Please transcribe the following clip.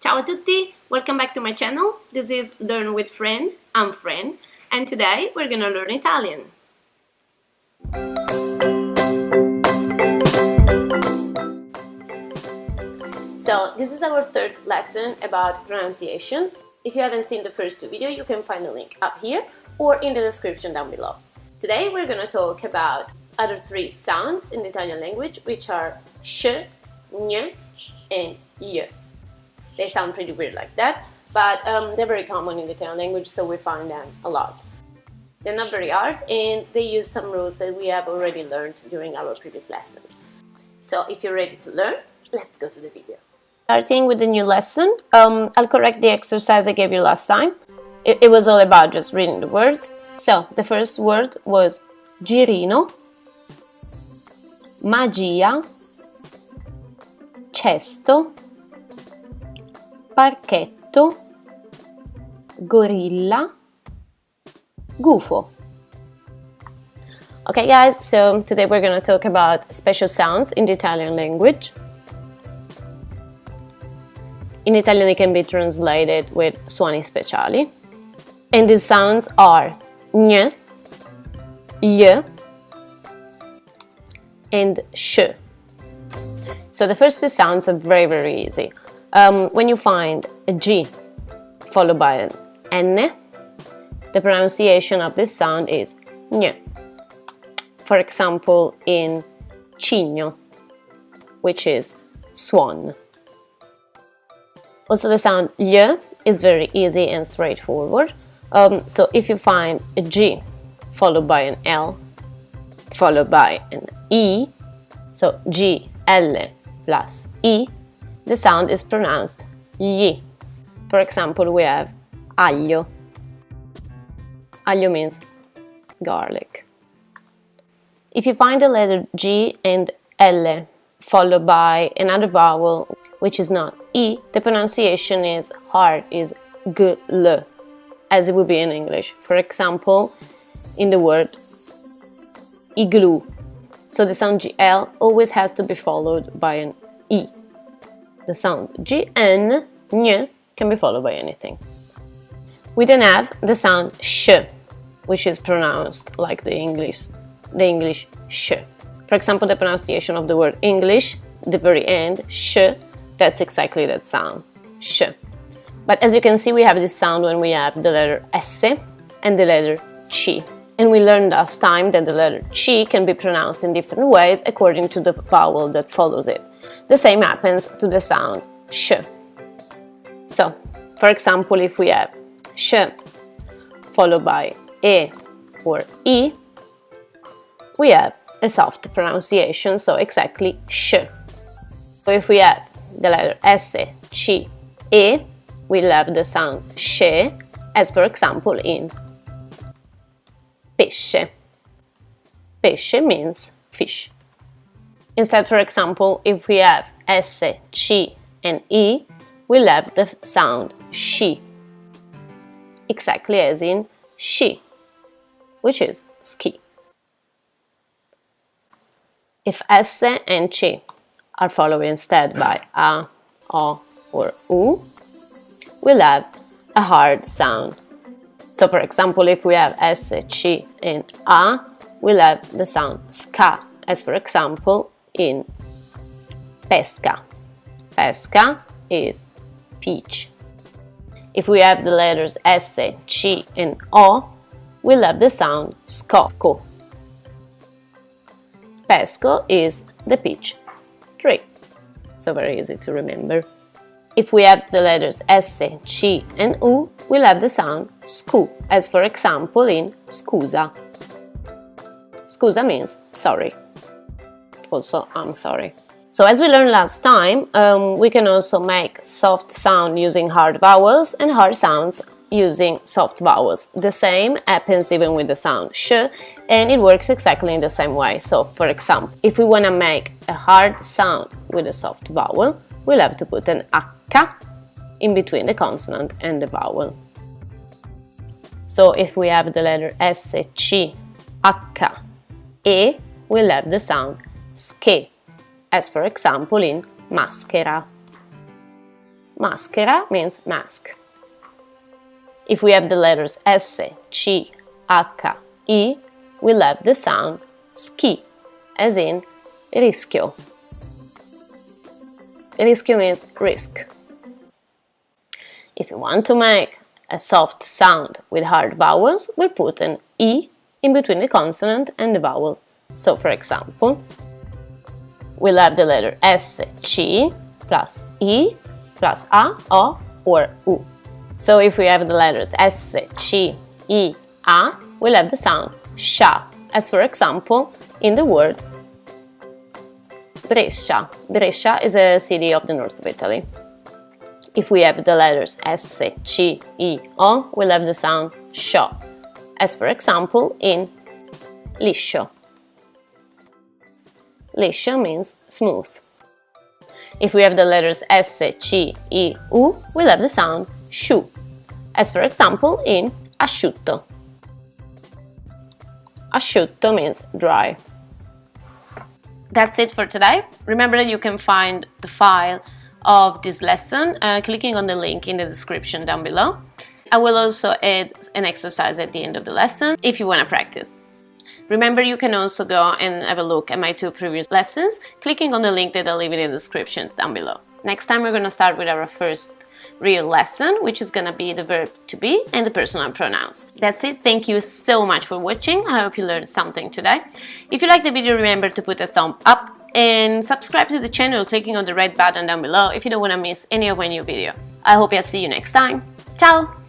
Ciao a tutti, welcome back to my channel. This is Learn with FraN. I'm FraN, and today we're gonna learn Italian. So this is our third lesson about pronunciation. If you haven't seen the first two videos, you can find the link up here or in the description down below. Today we're gonna talk about other three sounds in the Italian language, which are sh, ñ, and y. They sound pretty weird like that, but they're very common in the Italian language, so we find them a lot. They're not very hard, and they use some rules that we have already learned during our previous lessons. So if you're ready to learn, let's go to the video. Starting with the new lesson, I'll correct the exercise I gave you last time. It was all about just reading the words. So the first word was girino, magia, cesto, parchetto, gorilla, gufo. Okay guys, so today we're going to talk about special sounds in the Italian language. In Italian it can be translated with suoni speciali. And these sounds are ñ, y, and sh. So the first two sounds are very easy. When you find a G followed by an N, the pronunciation of this sound is ñ. For example, in cigno, which is swan. Also, the sound y is very easy and straightforward. So if you find a G followed by an L followed by an E, so G, L plus E, the sound is pronounced y. For example, we have aglio. Aglio means garlic. If you find the letter G and L followed by another vowel which is not E, the pronunciation is hard, is gl, as it would be in English. For example, in the word igloo. So the sound GL always has to be followed by an E. The sound GN, ñ, can be followed by anything. We then have the sound sh, which is pronounced like the English sh. For example, the pronunciation of the word English, the very end, sh, that's exactly that sound, sh. But as you can see, we have this sound when we have the letter S and the letter C. And we learned last time that the letter C can be pronounced in different ways according to the vowel that follows it. The same happens to the sound sh. So, for example, if we have sh followed by e or e, we have a soft pronunciation, so exactly sh. So if we have the letter S, C, E, we'll have the sound she, as for example in pesce. Pesce means fish. Instead, for example, if we have S, C, and E, we'll have the sound she, exactly as in she, which is ski. If S and C are followed instead by A, O, or U, we'll have a hard sound. So, for example, if we have S, C, and A, we'll have the sound ska, as for example in pesca. Pesca is peach. If we have the letters S, C, and O, we'll have the sound sco. Pesco is the peach tree. So very easy to remember. If we have the letters S, C, and U, we'll have the sound scu, as for example in scusa. Scusa means sorry. Also, I'm sorry. So as we learned last time, we can also make soft sound using hard vowels and hard sounds using soft vowels. The same happens even with the sound sh, and it works exactly in the same way. So, for example, if we want to make a hard sound with a soft vowel, we'll have to put an H in between the consonant and the vowel. So if we have the letter S, C, H, E, we'll have the sound ske, as for example in maschera. Maschera means mask. If we have the letters S, C, H, I, we'll have the sound ski, as in rischio. Rischio means risk. If you want to make a soft sound with hard vowels, we'll put an I in between the consonant and the vowel. So, for example, we'll have the letter S, C, plus I, plus A, O, or U. So if we have the letters S, C, I, A, we'll have the sound sha, as for example, in the word Brescia. Brescia is a city of the north of Italy. If we have the letters S, C, I, O, we'll have the sound sho, as for example in liscio. Liscio means smooth. If we have the letters S, C, I, U, we'll have the sound shu, as for example in asciutto. Asciutto means dry. That's it for today. Remember that you can find the file of this lesson clicking on the link in the description down below. I will also add an exercise at the end of the lesson if you want to practice. Remember, you can also go and have a look at my 2 previous lessons, clicking on the link that I'll leave in the description down below. Next time we're going to start with our first real lesson, which is going to be the verb to be and the personal pronouns. That's it. Thank you so much for watching. I hope you learned something today. If you liked the video, remember to put a thumb up and subscribe to the channel clicking on the red button down below if you don't want to miss any of my new video. I hope I'll see you next time. Ciao!